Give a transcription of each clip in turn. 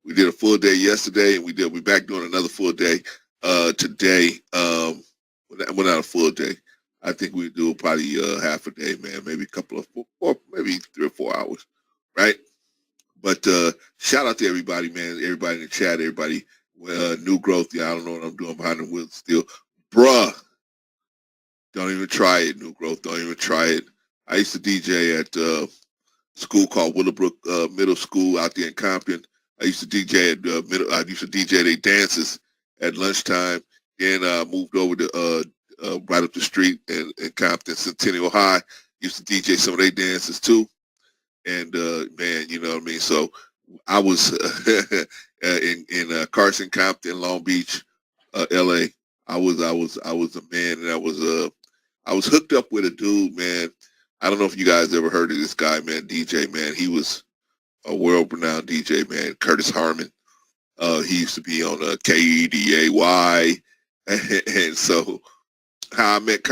We did a full day yesterday, and we back doing another full day today. Well, not a full day. I think we do probably half a day, man. Maybe a couple of, or maybe 3 or 4 hours, right? But shout out to everybody, man. Everybody in the chat, everybody. New growth. Yeah, I don't know what I'm doing behind the wheels still, bruh. Don't even try it, new growth. Don't even try it. I used to DJ at school called Willowbrook Middle School out there in Compton. I used to DJ at I used to DJ their dances at lunchtime. Then I moved over to right up the street in Compton, Centennial High. Used to DJ some of their dances too. And man, you know what I mean. So I was in Carson, Compton, Long Beach, L.A. I was a man, and I was hooked up with a dude, man. I don't know if you guys ever heard of this guy, man, DJ, man. He was a world-renowned DJ, man, Curtis Harmon. He used to be on KEDAY. And so how I met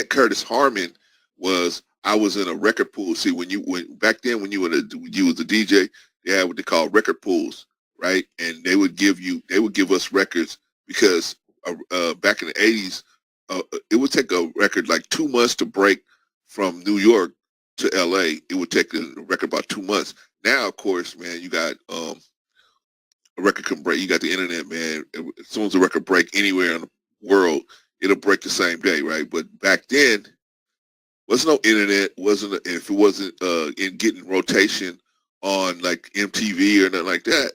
Curtis Harmon was I was in a record pool. See, when back then when you was a DJ, they had what they call record pools, right? And they would give us records because back in the 80s, it would take a record like 2 months to break from New York to LA. It would take a record about 2 months. Now, of course, man, you got a record can break. You got the internet, man. As soon as a record break anywhere in the world, it'll break the same day, right? But back then, was no internet. If it wasn't in getting rotation on like MTV or nothing like that,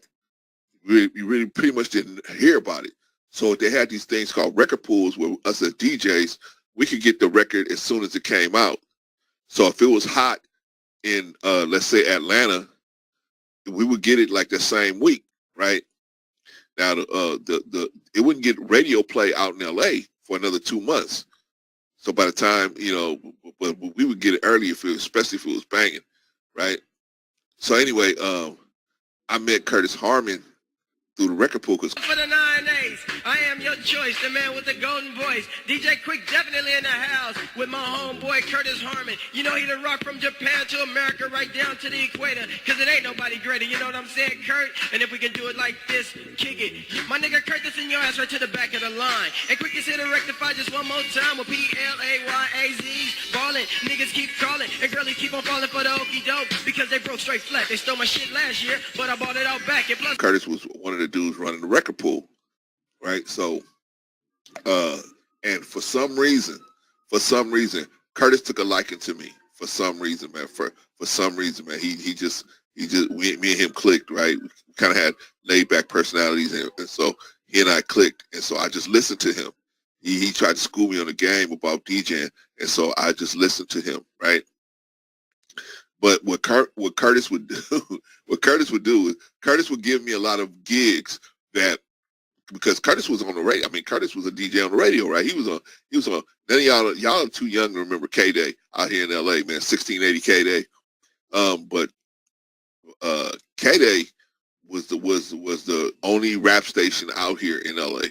you really pretty much didn't hear about it. So they had these things called record pools where us as DJs, we could get the record as soon as it came out. So if it was hot in, let's say, Atlanta, we would get it like the same week, right? Now, it wouldn't get radio play out in LA for another 2 months. So by the time, but we would get it early, especially if it was banging, right? So anyway, I met Curtis Harmon through the record pool. For the 9-8s, I am your choice, the man with the golden voice. DJ Quick definitely in the house with my homeboy Curtis Harmon. You know he done rock from Japan to America right down to the equator, because it ain't nobody greater, you know what I'm saying, Kurt? And if we can do it like this, kick it. My nigga Kurt, this in your ass right to the back of the line. And Quick is here to rectify just one more time with PLAYAZs. Ballin', niggas keep calling, and girlies keep on falling for the okey doke, because they broke straight flat. They stole my shit last year, but I bought it out back. And plus, Curtis was one of the dudes running the record pool, right? So, and for some reason, Curtis took a liking to me. For some reason, man. For some reason, man. He just me and him clicked, right? We kind of had laid back personalities, and so he and I clicked, and so I just listened to him. He tried to school me on the game about DJing, and so I just listened to him, right? But what Curtis would do, is Curtis would give me a lot of gigs that, because Curtis was on the radio. I mean, Curtis was a DJ on the radio, right? He was on. None of y'all are too young to remember K-Day out here in LA, man. 1680 K-Day. But K-Day was the only rap station out here in LA,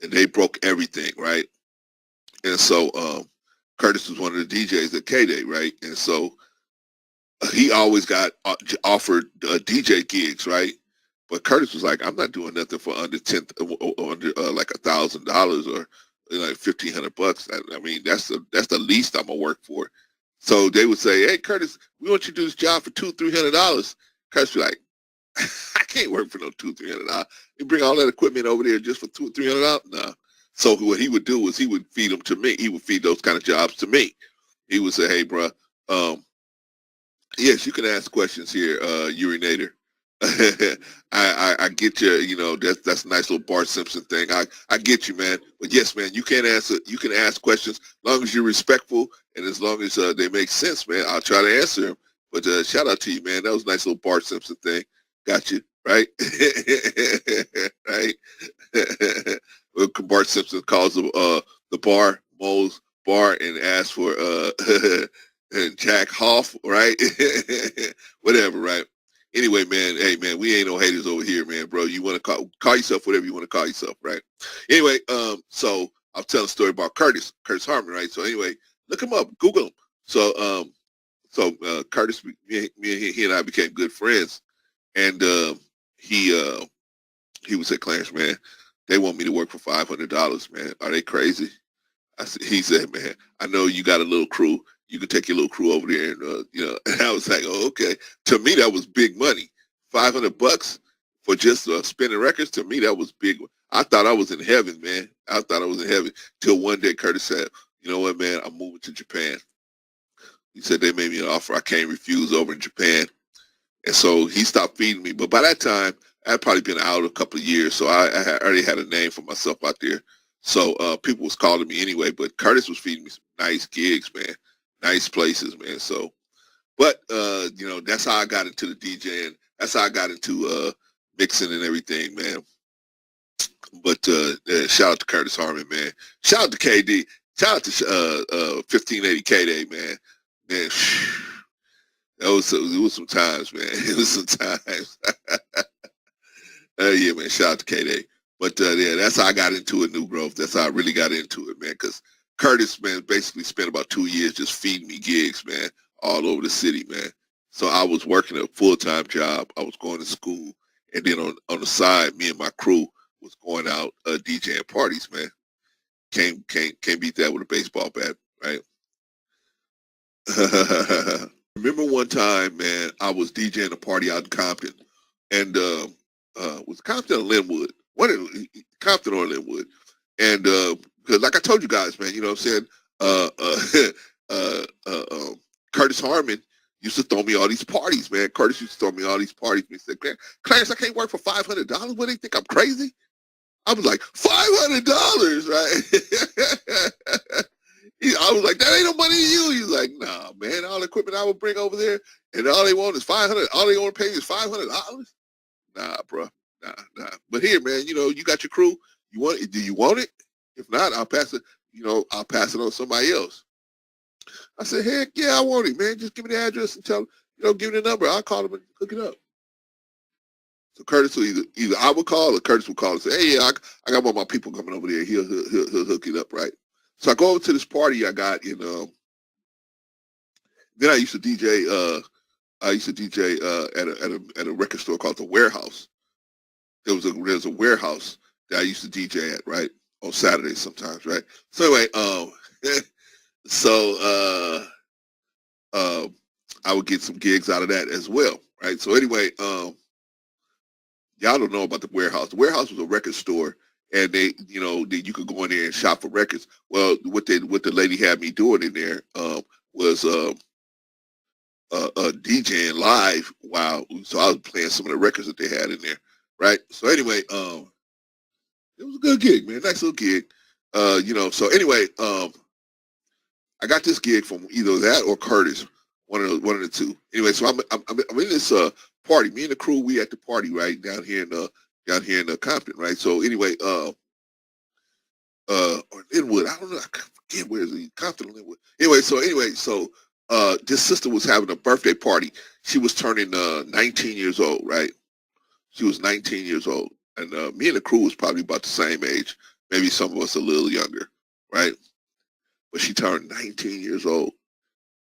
and they broke everything, right? And so Curtis was one of the DJs at K-Day, right? And so he always got offered DJ gigs, right? But Curtis was like, I'm not doing nothing for under like $1,000 or like $1,500. I mean, that's the least I'm gonna work for. So they would say, hey, Curtis, we want you to do this job for $200-300. Curtis was like, I can't work for no $200-300. You bring all that equipment over there just for $200-300? Nah. So what he would do was he would feed them to me. He would feed those kind of jobs to me. He would say, hey, bro, yes, you can ask questions here, urinator. I get you, that's a nice little Bart Simpson thing. I get you, man. But yes, man, you can ask questions as long as you're respectful and as long as they make sense, man. I'll try to answer them. But shout out to you, man. That was a nice little Bart Simpson thing. Got you, right? Right? Bart Simpson calls the bar Moe's bar and asks for and Jack Hoff, right? Whatever, right? Anyway, man, hey, man, we ain't no haters over here, man, bro. You want to call yourself whatever you want to call yourself, right? Anyway, so I'll tell a story about Curtis Harmon, right? So anyway, look him up, Google him. So Curtis, he and I became good friends, and he would say, Clarence, man, they want me to work for $500, man. Are they crazy? He said, man, I know you got a little crew. You can take your little crew over there, and And I was like, oh, okay. To me, that was big money. $500 for just spinning records. To me, that was big. I thought I was in heaven, man. I thought I was in heaven till one day Curtis said, you know what, man, I'm moving to Japan. He said they made me an offer I can't refuse over in Japan. And so he stopped feeding me. But by that time, I had probably been out a couple of years, so I already had a name for myself out there. So people was calling me anyway, but Curtis was feeding me some nice gigs, man, nice places, man. So, but that's how I got into the DJing. That's how I got into mixing and everything, man. But shout out to Curtis Harmon, man. Shout out to KD. Shout out to 1580 KD, man. Man, it was some times, man. It was some times. Yeah, man. Shout out to KD. But yeah, that's how I got into it, New Growth. That's how I really got into it, man. Because Curtis, man, basically spent about 2 years just feeding me gigs, man, all over the city, man. So I was working a full-time job. I was going to school. And then on the side, me and my crew was going out DJing parties, man. Can't beat that with a baseball bat, right? Remember one time, man, I was DJing a party out in Compton, and was Compton or Linwood? Compton or Linwood? And because, like I told you guys, man, you know what I'm saying? Curtis Harmon used to throw me all these parties, man. Curtis used to throw me all these parties. He said, Clarence, I can't work for $500. What, do you think I'm crazy? I was like, $500, right? I was like, that ain't no money to you. He's like, nah, man, all the equipment I would bring over there, and all they want is $500. All they want to pay is $500. Nah, bro, nah. But here, man, you got your crew. You want it? Do you want it? If not, I'll pass it. I'll pass it on to somebody else. I said, heck yeah, I want it, man. Just give me the address and tell them, give me the number. I'll call them and hook it up. So Curtis will either I would call or Curtis would call and say, hey, yeah, I got one of my people coming over there. He'll hook it up, right? So I go over to this party I got in. Then I used to DJ. At a record store called the Warehouse. There's a warehouse that I used to DJ at, right, on Saturdays sometimes, right. So anyway, I would get some gigs out of that as well, right. So anyway, y'all don't know about the Warehouse. The Warehouse was a record store. And they you could go in there and shop for records. Well, what the lady had me doing in there was DJing live. Wow! So I was playing some of the records that they had in there, right? So anyway, it was a good gig, man. Nice little gig. So anyway, I got this gig from either that or Curtis, one of the two. Anyway, so I'm in this party. Me and the crew, we at the party right down here in Compton, right? So anyway, or Linwood, I don't know, I forget where is it, Compton or Linwood. Anyway, so this sister was having a birthday party. She was turning 19 years old, right? She was 19 years old, and me and the crew was probably about the same age, maybe some of us a little younger, right? But she turned 19 years old.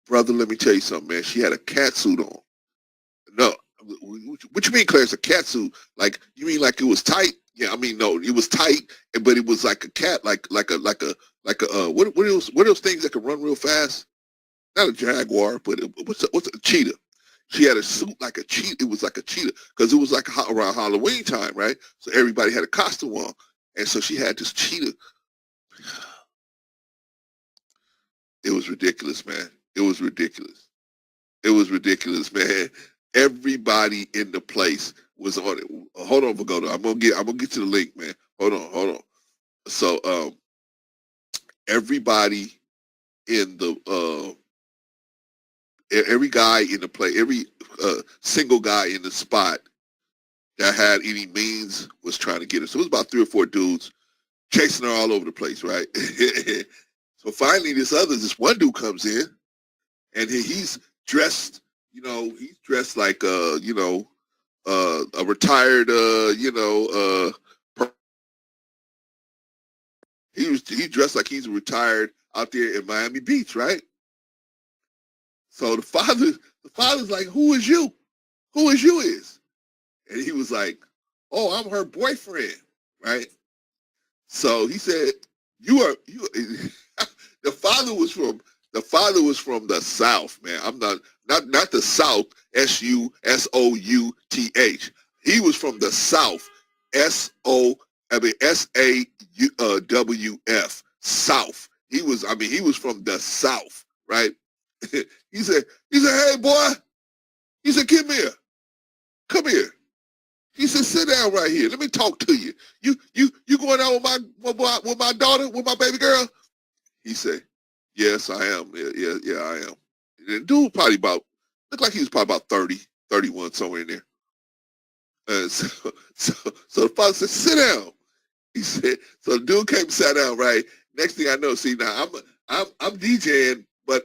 Brother, let me tell you something, man. She had a cat suit on. No, what you mean, Clarence? A cat suit? Like, you mean like it was tight? Yeah, I mean, no, it was tight, but it was like a cat, like a what are those things that can run real fast? Not a jaguar, but what's a cheetah? She had a suit like a cheetah. It was like a cheetah because it was like around Halloween time, right? So everybody had a costume on, and so she had this cheetah. It was ridiculous, man. It was ridiculous. It was ridiculous, man. Everybody in the place was on it. Hold on, Vagoda. I'm gonna get to the link, man. Hold on. So everybody in the every guy in the play, every single guy in the spot that had any means was trying to get her. So it was about 3 or 4 dudes chasing her all over the place, right? So finally, this one dude comes in, and he's dressed, he's dressed like a retired, he dressed like he's retired out there in Miami Beach, right? So the father's like, who is you? Who is you is? And he was like, "Oh, I'm her boyfriend," right? So he said, "You are you." the father was from the South, man. I'm not the South. SUSOUTH. He was from the South. SAWF. South. He was from the South, right? he said, "Hey boy," he said, come here." He said, "Sit down right here. Let me talk to you. You going out with my daughter, with my baby girl?" He said, "Yes, I am. Yeah, I am." And the dude looked like he was probably about 30, 31, somewhere in there. So the father said, "Sit down." He said, so the dude came and sat down, right? Next thing I know, see now I'm DJing, but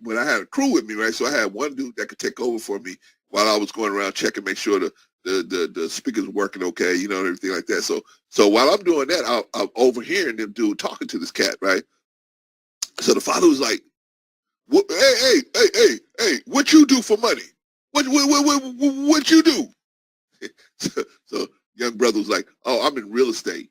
when I had a crew with me, right? So I had one dude that could take over for me while I was going around checking, make sure the speakers were working okay, and everything like that. So while I'm doing that, I'm overhearing them dude talking to this cat, right? So the father was like, hey, what you do for money? What you do?" So young brother was like, "Oh, I'm in real estate."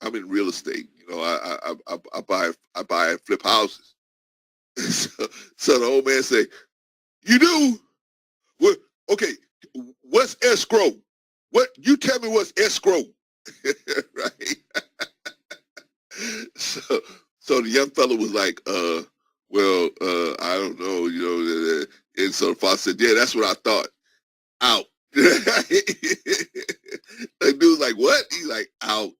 I'm in real estate. I buy and flip houses. so the old man say, "You do? What? Okay, what's escrow? What? You tell me what's escrow?" Right? So, so the young fellow was like, well, I don't know, and so the father said, "Yeah, that's what I thought." Out. The dude's like, "What?" He's like, "Out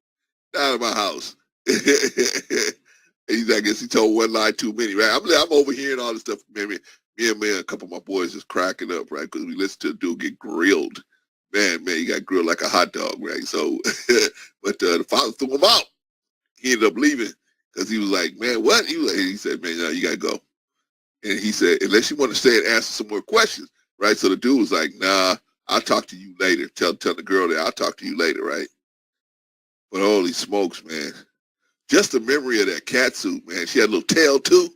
of my house." I guess he told one lie too many, right? I'm overhearing all this stuff. Me and a couple of my boys is cracking up, right? Because we listened to a dude get grilled. Man, he got grilled like a hot dog, right? So, but the father threw him out. He ended up leaving because he was like, "Man, what?" He said, "Man, no, you got to go." And he said, "Unless you want to stay and answer some more questions," right? So the dude was like, "Nah, I'll talk to you later." Tell the girl that I'll talk to you later, right? But holy smokes, man. Just the memory of that cat suit, man. She had a little tail too.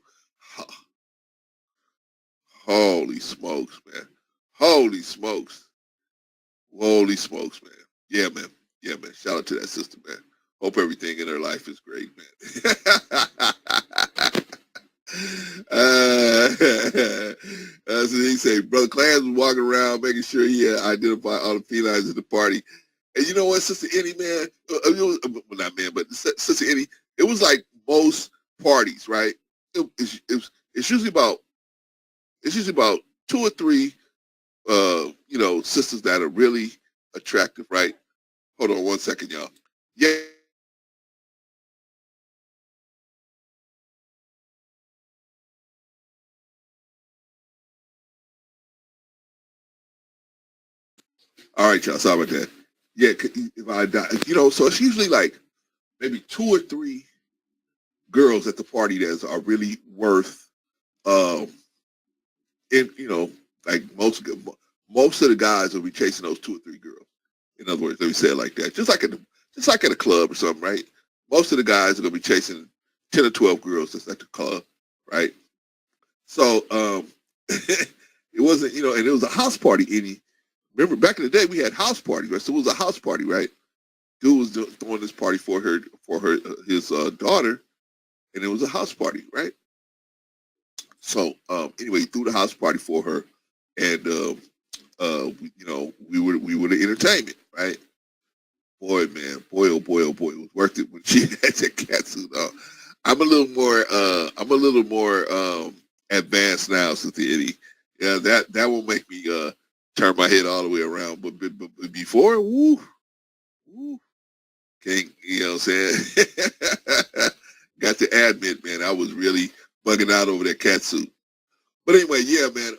Holy smokes, man. Holy smokes. Holy smokes, man. Yeah, man. Yeah, man. Shout out to that sister, man. Hope everything in her life is great, man. So he say, Brother Clarence was walking around making sure he identified all the felines at the party. And you know what, Sister Eddie, man? Not man, but Sister Eddie, it was like most parties, right? It's usually about two or three sisters that are really attractive, right? Hold on one second, y'all. Yeah. All right, y'all. Sorry about that. Yeah, if I die, so it's usually like maybe two or three girls at the party that are really worth, um, and like most of the guys will be chasing those two or three girls. In other words, let me say it like that. Just like at a club or something, right? Most of the guys are gonna be chasing 10 or 12 girls just at the club, right? So it wasn't, and it was a house party. Remember back in the day we had house parties, right? So it was a house party, right? Dude was throwing this party for his daughter, and it was a house party, right? So anyway, he threw the house party for her, and we were the entertainment, right? Boy, man, boy, oh boy, oh boy, it was worth it when she had that cat suit on. I'm a little more advanced now, Sister Eddie. Yeah, that will make me turn my head all the way around. But before, woo, can't, you know what I'm saying? Got to admit, man, I was really bugging out over that cat suit. But anyway, yeah, man.